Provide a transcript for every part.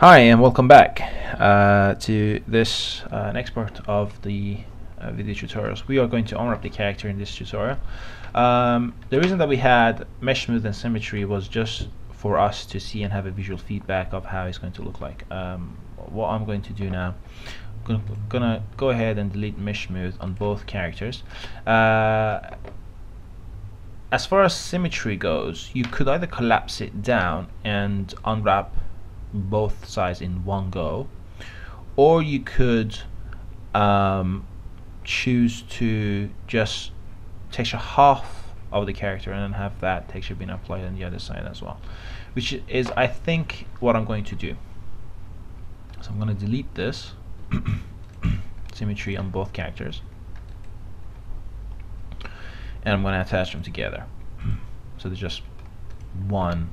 Hi and welcome back to this next part of the video tutorials. We are going to unwrap the character in this tutorial. The reason that we had mesh smooth and symmetry was just for us to see and have a visual feedback of how it's going to look like. What I'm going to do now, I'm gonna go ahead and delete mesh smooth on both characters. As far as symmetry goes, you could either collapse it down and unwrap both sides in one go, or you could choose to just texture half of the character and then have that texture being applied on the other side as well, which is I think what I'm going to do. So I'm going to delete this symmetry on both characters and I'm going to attach them together so there's just one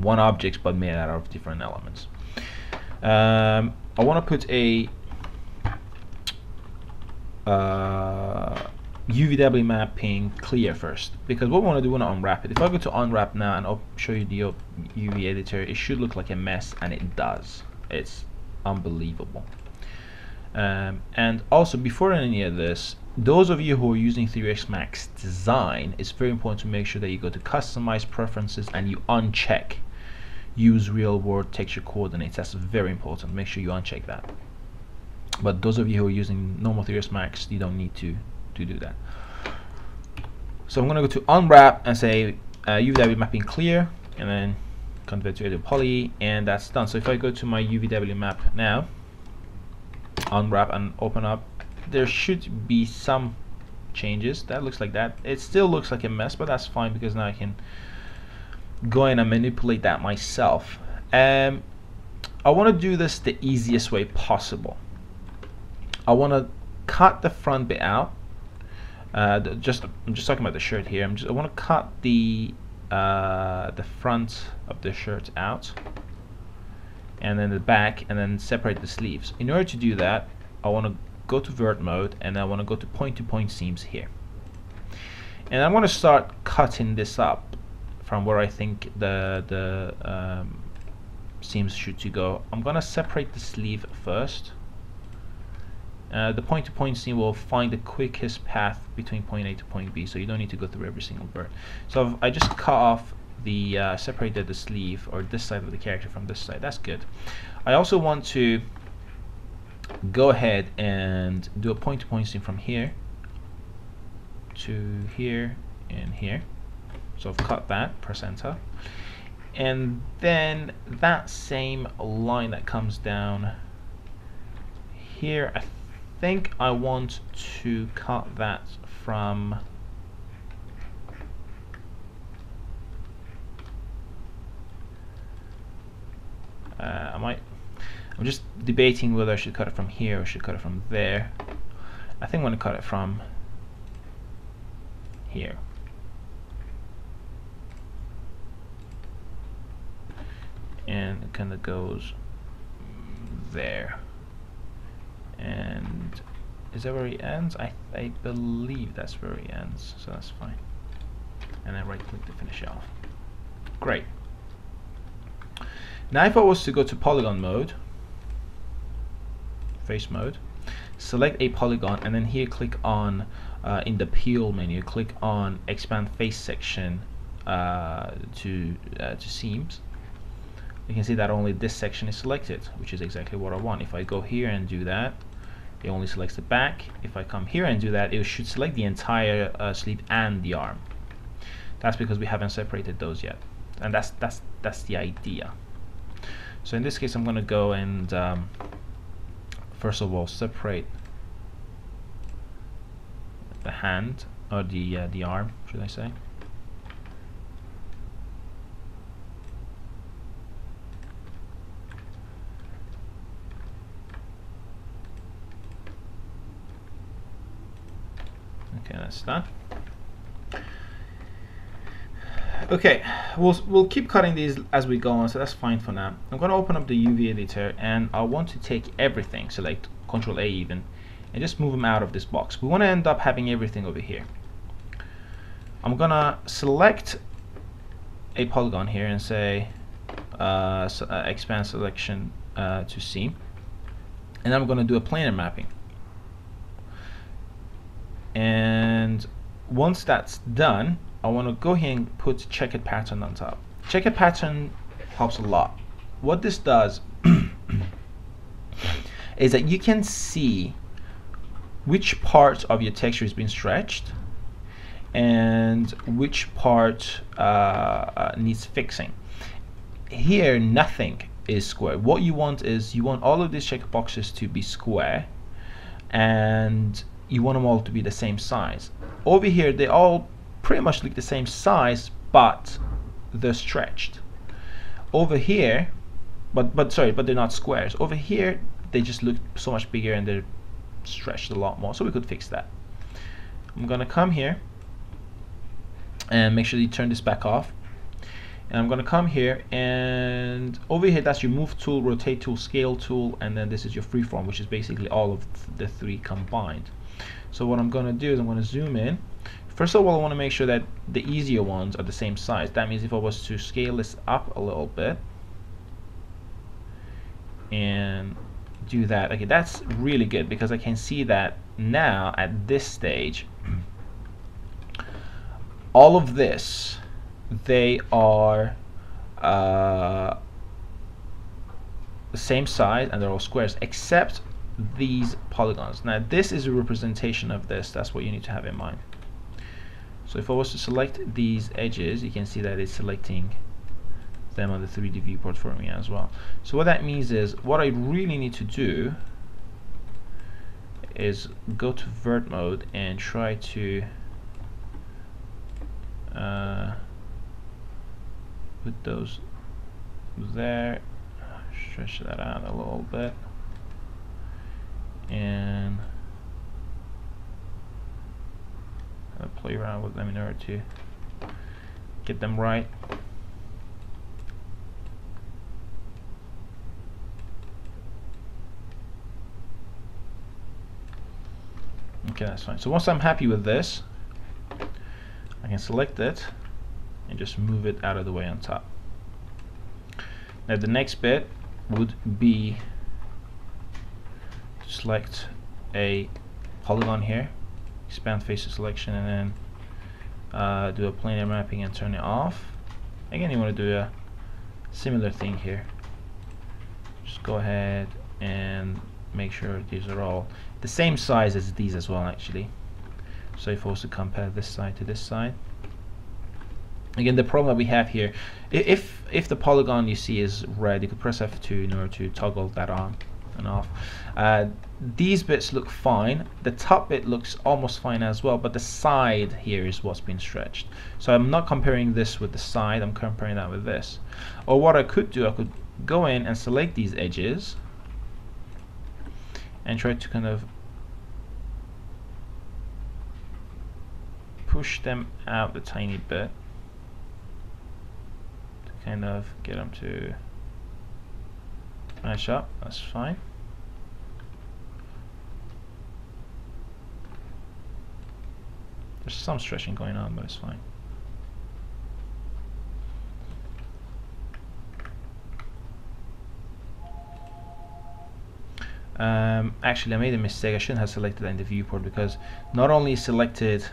object but made out of different elements. I want to put a UVW mapping clear first, because what we want to do, we want to unwrap it. If I go to unwrap now and I'll show you the UV editor, it should look like a mess, and it does. It's unbelievable. And also, before any of this, those of you who are using 3ds Max Design, it's very important to make sure that you go to customize preferences and you uncheck use real world texture coordinates. That's very important. Make sure you uncheck that. But those of you who are using normal 3ds Max, you don't need to do that. So I'm going to go to unwrap and say UVW mapping clear, and then convert to edit poly, and that's done. So if I go to my UVW map now, unwrap and open up, there should be some changes. That looks like that. It still looks like a mess, but that's fine because now I can go in and manipulate that myself. I want to do this the easiest way possible. I want to cut the front bit out. I'm just talking about the shirt here. I want to cut the front of the shirt out, and then the back, and then separate the sleeves. In order to do that, I want to go to vert mode, and I want to go to point seams here, and I want to start cutting this up from where I think the seams should to go. I'm gonna separate the sleeve first. The point seam will find the quickest path between point A to point B, so you don't need to go through every single vert. So I just cut off the separated the sleeve, or this side of the character from this side. That's good. I also want to go ahead and do a point seam from here to here and here. So I've cut that, press enter, and then that same line that comes down here, I think I want to cut that from I'm just debating whether I should cut it from here or should cut it from there. I think I'm going to cut it from here. And it kind of goes there. And is that where it ends? I believe that's where it ends, so that's fine. And then right click to finish it off. Great. Now if I was to go to polygon mode, face mode, select a polygon, and then here click on in the peel menu, click on expand face section to seams. You can see that only this section is selected, which is exactly what I want. If I go here and do that, it only selects the back. If I come here and do that, it should select the entire sleeve and the arm. That's because we haven't separated those yet, and that's the idea. So in this case, I'm going to go and first of all separate the hand, or the arm, should I say. Okay, that's done. Okay, we'll keep cutting these as we go on, so that's fine for now. I'm going to open up the UV editor, and I want to take everything, select Ctrl A even, and just move them out of this box. We want to end up having everything over here. I'm going to select a polygon here and say expand selection to seam, and I'm going to do a planar mapping. And once that's done, I want to go here and put checkered pattern on top. Checkered pattern helps a lot. What this does is that you can see which part of your texture is being stretched and which part needs fixing. Here, nothing is square. What you want is you want all of these check boxes to be square, and you want them all to be the same size. Over here, they all pretty much look the same size, but they're stretched. Over here, but they're not squares. Over here, they just look so much bigger and they're stretched a lot more. So we could fix that. I'm gonna come here and make sure you turn this back off. And I'm gonna come here, and over here that's your move tool, rotate tool, scale tool, and then this is your freeform, which is basically all of the three combined. So what I'm gonna do is I'm gonna zoom in. First of all, I want to make sure that the easier ones are the same size. That means if I was to scale this up a little bit and do that, okay, that's really good, because I can see that now at this stage all of this, they are the same size and they're all squares except these polygons. Now this is a representation of this. That's what you need to have in mind. So if I was to select these edges, you can see that it's selecting them on the 3D viewport for me as well. So what that means is, what I really need to do is go to vert mode and try to put those there, stretch that out a little bit, and play around with them in order to get them right. Okay, that's fine. So once I'm happy with this, I can select it and just move it out of the way on top. Now the next bit would be to select a polygon here, expand facial selection, and then do a planar mapping and turn it off. Again, you want to do a similar thing here. Just go ahead and make sure these are all the same size as these as well, actually. So if I was to compare this side to this side, again, the problem that we have here, if the polygon you see is red, you could press F2 in order to toggle that on and off. These bits look fine. The top bit looks almost fine as well, but the side here is what's been stretched. So I'm not comparing this with the side, I'm comparing that with this. Or what I could do, I could go in and select these edges and try to kind of push them out a tiny bit to kind of get them to match up. That's fine. There's some stretching going on, but it's fine. Actually, I made a mistake. I shouldn't have selected that in the viewport, because not only selected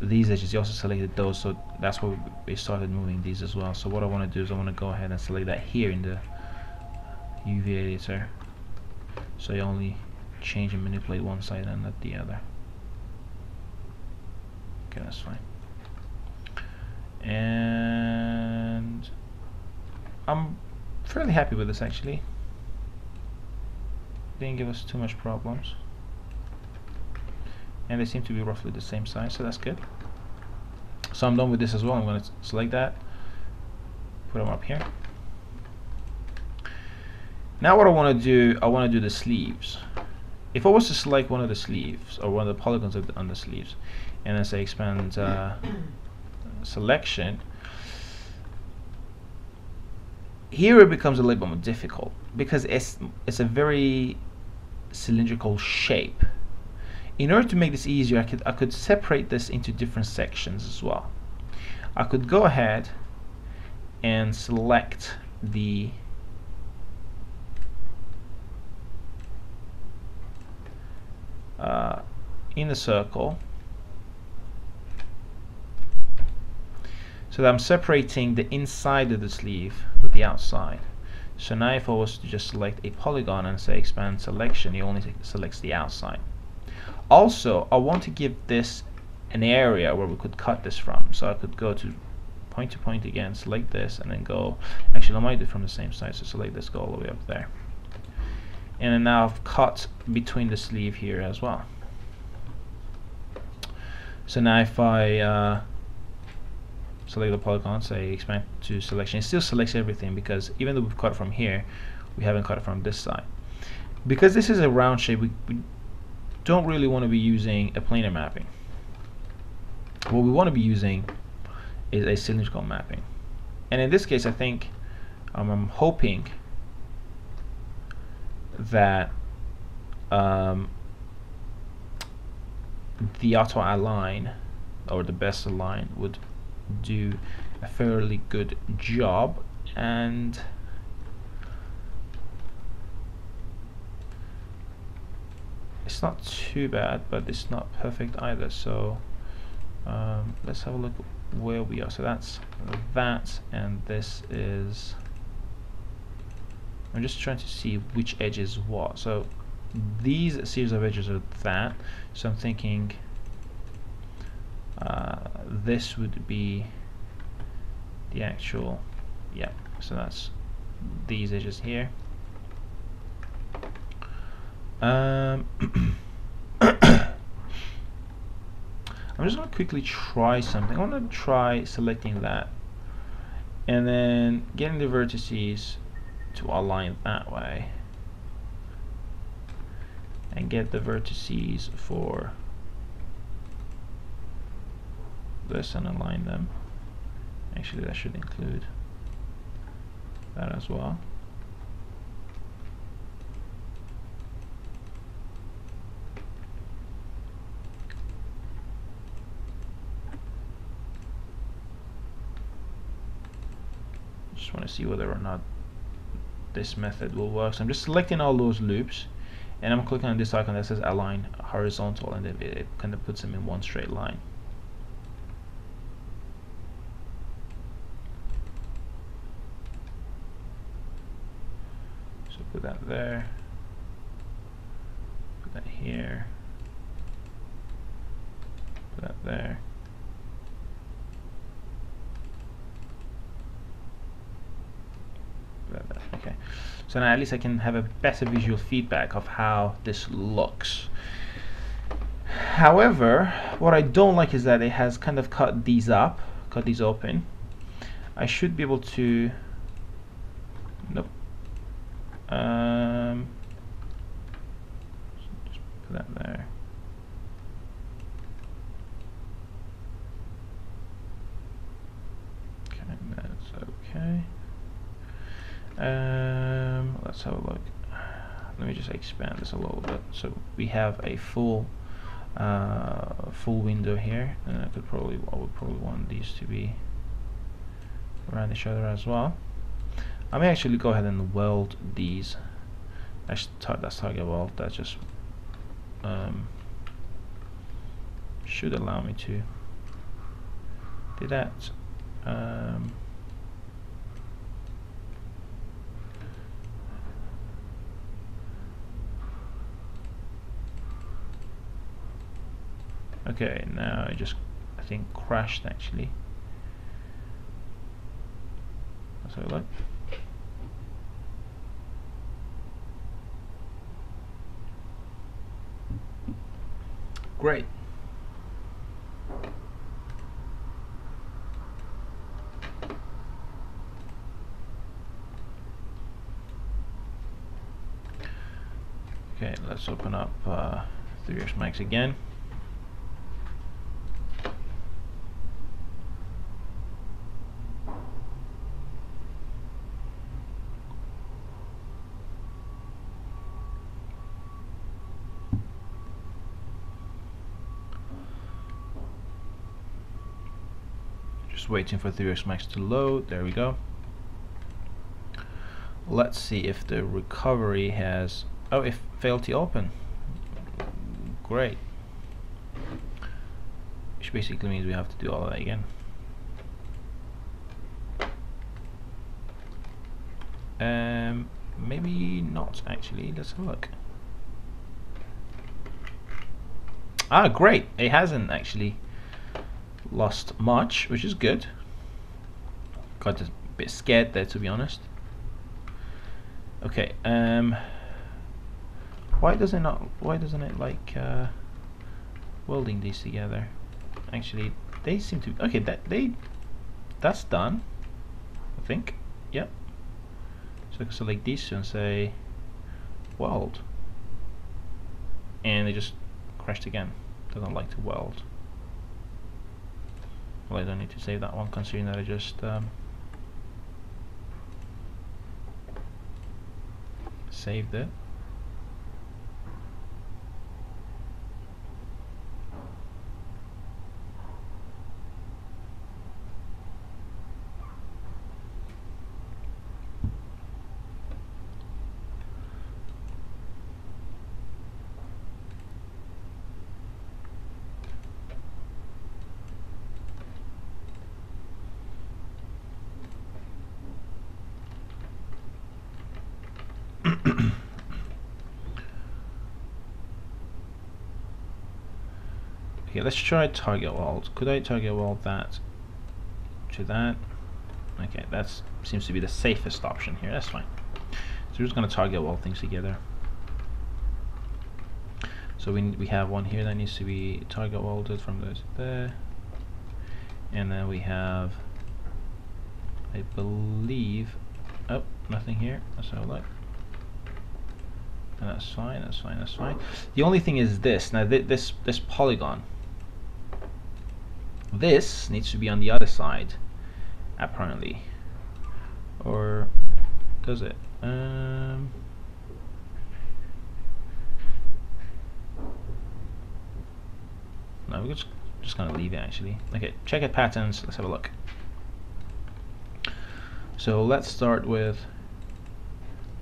these edges, you also selected those, so that's why we started moving these as well. So what I want to do is I want to go ahead and select that here in the UV editor, so you only change and manipulate one side and not the other. Okay, that's fine. And I'm fairly happy with this, actually. Didn't give us too much problems, and they seem to be roughly the same size, so that's good. So I'm done with this as well. I'm going to select that, put them up here. Now what I want to do, I want to do the sleeves. If I was to select one of the sleeves, or one of the polygons on the sleeves, and then say expand selection, here it becomes a little bit more difficult, because it's a very cylindrical shape. In order to make this easier, I could separate this into different sections as well. I could go ahead and select the inner circle, so that I'm separating the inside of the sleeve with the outside. So now if I was to just select a polygon and say expand selection, it only selects the outside. Also, I want to give this an area where we could cut this from. So I could go to point again, select this, and then go, actually I might do it from the same side, so select this, go all the way up there. And then now I've cut between the sleeve here as well. So now if I select the polygon, say expand to selection, it still selects everything, because even though we've cut it from here, we haven't cut it from this side. Because this is a round shape, we don't really want to be using a planar mapping. What we want to be using is a cylindrical mapping. And in this case, I think I'm hoping that the auto align, or the best align, would do a fairly good job. And it's not too bad, but it's not perfect either. So let's have a look where we are. So that's that, and this is, I'm just trying to see which edge is what. So these series of edges are that, so I'm thinking this would be the actual, yeah, so that's these edges here. I'm just going to quickly try something. I want to try selecting that and then getting the vertices to align that way, and get the vertices for this and align them. Actually, that should include that as well. Just want to see whether or not this method will work. So I'm just selecting all those loops, and I'm clicking on this icon that says align horizontal, and it kind of puts them in one straight line. So put that there, put that here, put that there. Okay, so now at least I can have a better visual feedback of how this looks. However, what I don't like is that it has kind of cut these up, cut these open. I should be able to, nope, just put that there. Okay, that's okay. Let's have a look. Let me just expand this a little bit. So we have a full window here, and I would probably want these to be around each other as well. I may actually go ahead and weld these. That's target weld. That just should allow me to do that. Okay, now it just, I think, crashed actually. Let's have a look. Great. Okay, let's open up 3ds Max again. Just waiting for 3ds Max to load. There we go. Let's see if the recovery has, oh, it failed to open. Great. Which basically means we have to do all of that again. Maybe not actually. Let's have a look. Ah, great. It hasn't actually lost much, which is good. Got a bit scared there, to be honest. Okay. Why doesn't it like welding these together? Actually, they seem to. Okay, that's done. I think. Yep. So I can select these two and say weld, and they just crashed again. Doesn't like to weld. Well, I don't need to save that one, considering that I just saved it. Okay, let's try target weld. Could I target weld that to that? Okay, that seems to be the safest option here. That's fine. So we're just going to target weld things together. So we have one here that needs to be target welded from this there, and then we have, I believe, oh, nothing here. Let's have a look. And that's fine. That's fine. That's fine. The only thing is this. Now this polygon. This needs to be on the other side, apparently, or does it? No, we're just gonna leave it actually. Okay, checkered patterns. Let's have a look. So let's start with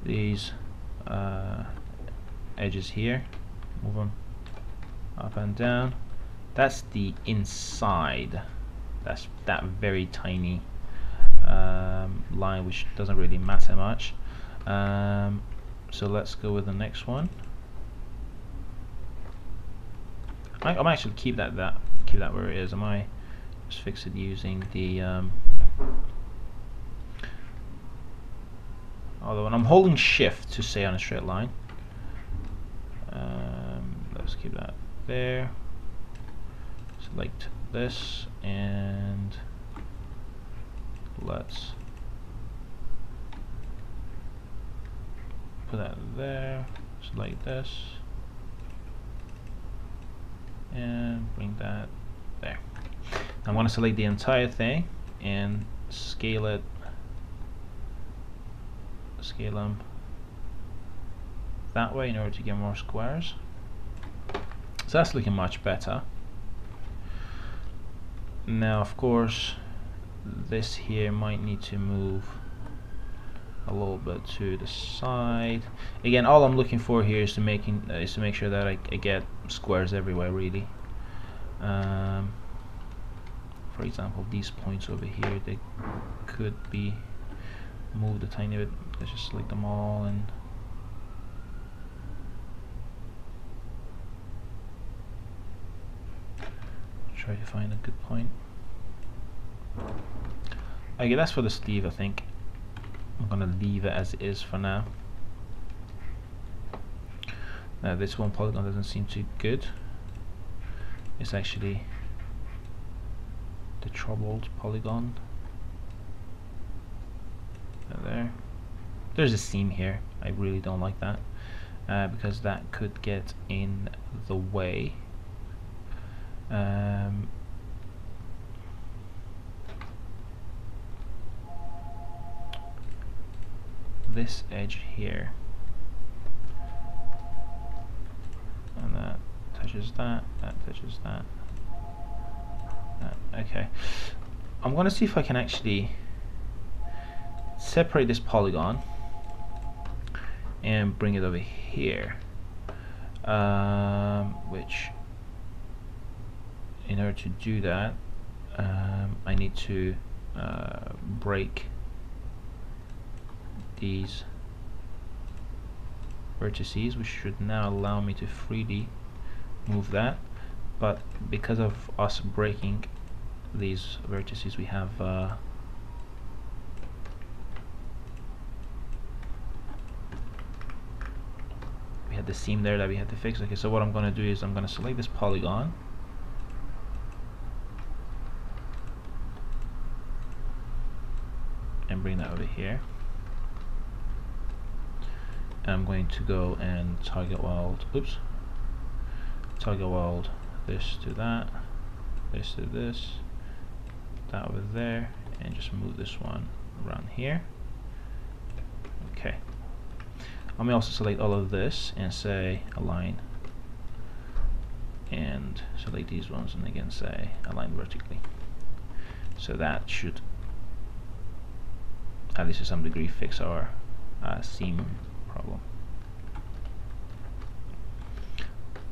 these edges here. Move them up and down. That's the inside. That's that very tiny line, which doesn't really matter much. So let's go with the next one. I might actually keep that where it is. I might just fix it using the although when I'm holding shift to stay on a straight line. Let's keep that there. Select this and let's put that there. Select this and bring that there. I want to select the entire thing and scale it. Scale them that way in order to get more squares. So that's looking much better. Now, of course, this here might need to move a little bit to the side. Again, all I'm looking for here is to make sure that I get squares everywhere, really. For example, these points over here, they could be moved a tiny bit. Let's just select them all and try to find a good point. Okay, that's for the sleeve, I think. I'm gonna leave it as it is for now. Now this one polygon doesn't seem too good. It's actually the troubled polygon. There's a seam here. I really don't like that because that could get in the way. This edge here, and that touches that, that touches that. Okay, I'm gonna see if I can actually separate this polygon and bring it over here, which in order to do that I need to break these vertices, which should now allow me to freely move that. But because of us breaking these vertices, we have the seam there that we had to fix. Okay, so what I'm going to do is I'm going to select this polygon, and bring that over here, and I'm going to go and target weld, target weld this to that, this to this, that over there, and just move this one around here. Okay, I may also select all of this and say align, and select these ones and again say align vertically. So that should at least to some degree fix our seam problem.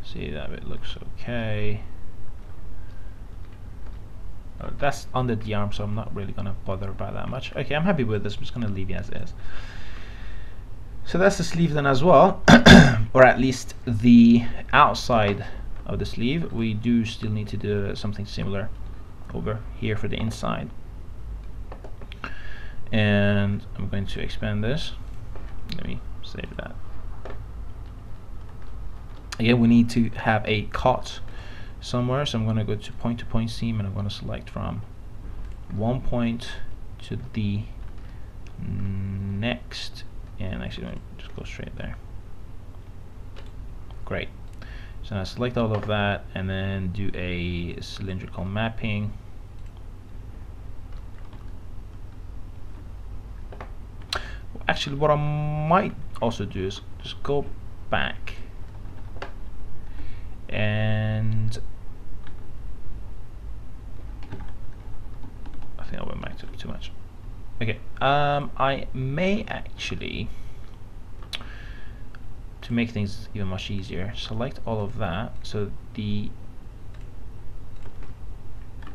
See that it looks okay. That's under the arm, so I'm not really gonna bother about that much. Okay, I'm happy with this. I'm just gonna leave it as is. So that's the sleeve then as well, or at least the outside of the sleeve. We do still need to do something similar over here for the inside. And I'm going to expand this. Let me save that. Again, we need to have a cut somewhere, so I'm going to go to point seam, and I'm going to select from one point to the next, and actually let me just go straight there. Great. So now select all of that and then do a cylindrical mapping. Actually, what I might also do is just go back and I think I went back too much. Okay, I may actually, to make things even much easier, select all of that, so the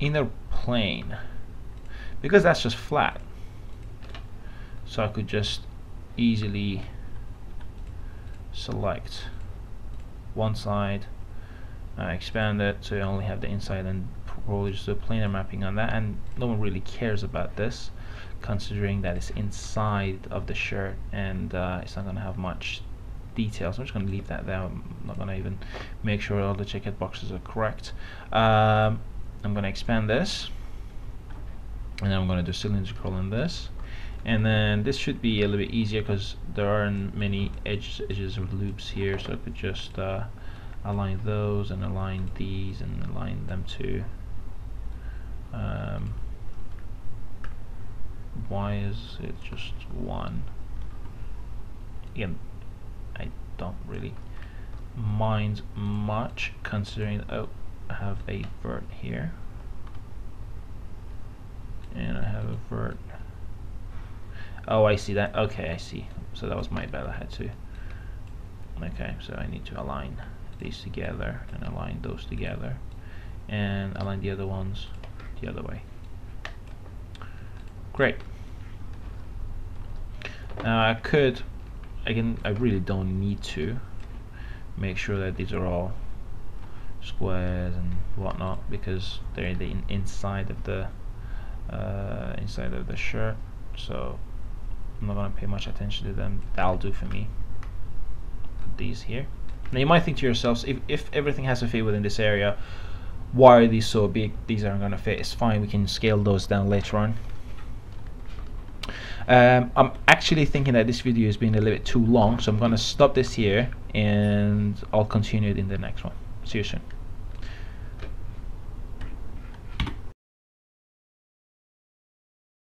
inner plane, because that's just flat, so I could just easily select one side, expand it so you only have the inside, and probably just do a planar mapping on that, and no one really cares about this considering that it's inside of the shirt, and it's not going to have much detail, so I'm just going to leave that there. I'm not going to even make sure all the checked boxes are correct. I'm going to expand this, and then I'm going to do cylindrical in this, and then this should be a little bit easier because there aren't many edges or loops here, so I could just align those and align these and align them to why is it just one? Again, I don't really mind much considering, oh, I have a vert here and I have a vert. Oh, I see that. Okay, I see. So that was my bad. I had to. Okay, so I need to align these together and align those together and align the other ones the other way. Great. Now I could, again, I really don't need to make sure that these are all squares and whatnot because they're the inside of the shirt, so I'm not going to pay much attention to them. That'll do for me. Put these here. Now you might think to yourselves, if everything has to fit within this area, why are these so big? These aren't going to fit. It's fine, we can scale those down later on. I'm actually thinking that this video has been a little bit too long, so I'm going to stop this here and I'll continue it in the next one. See you soon.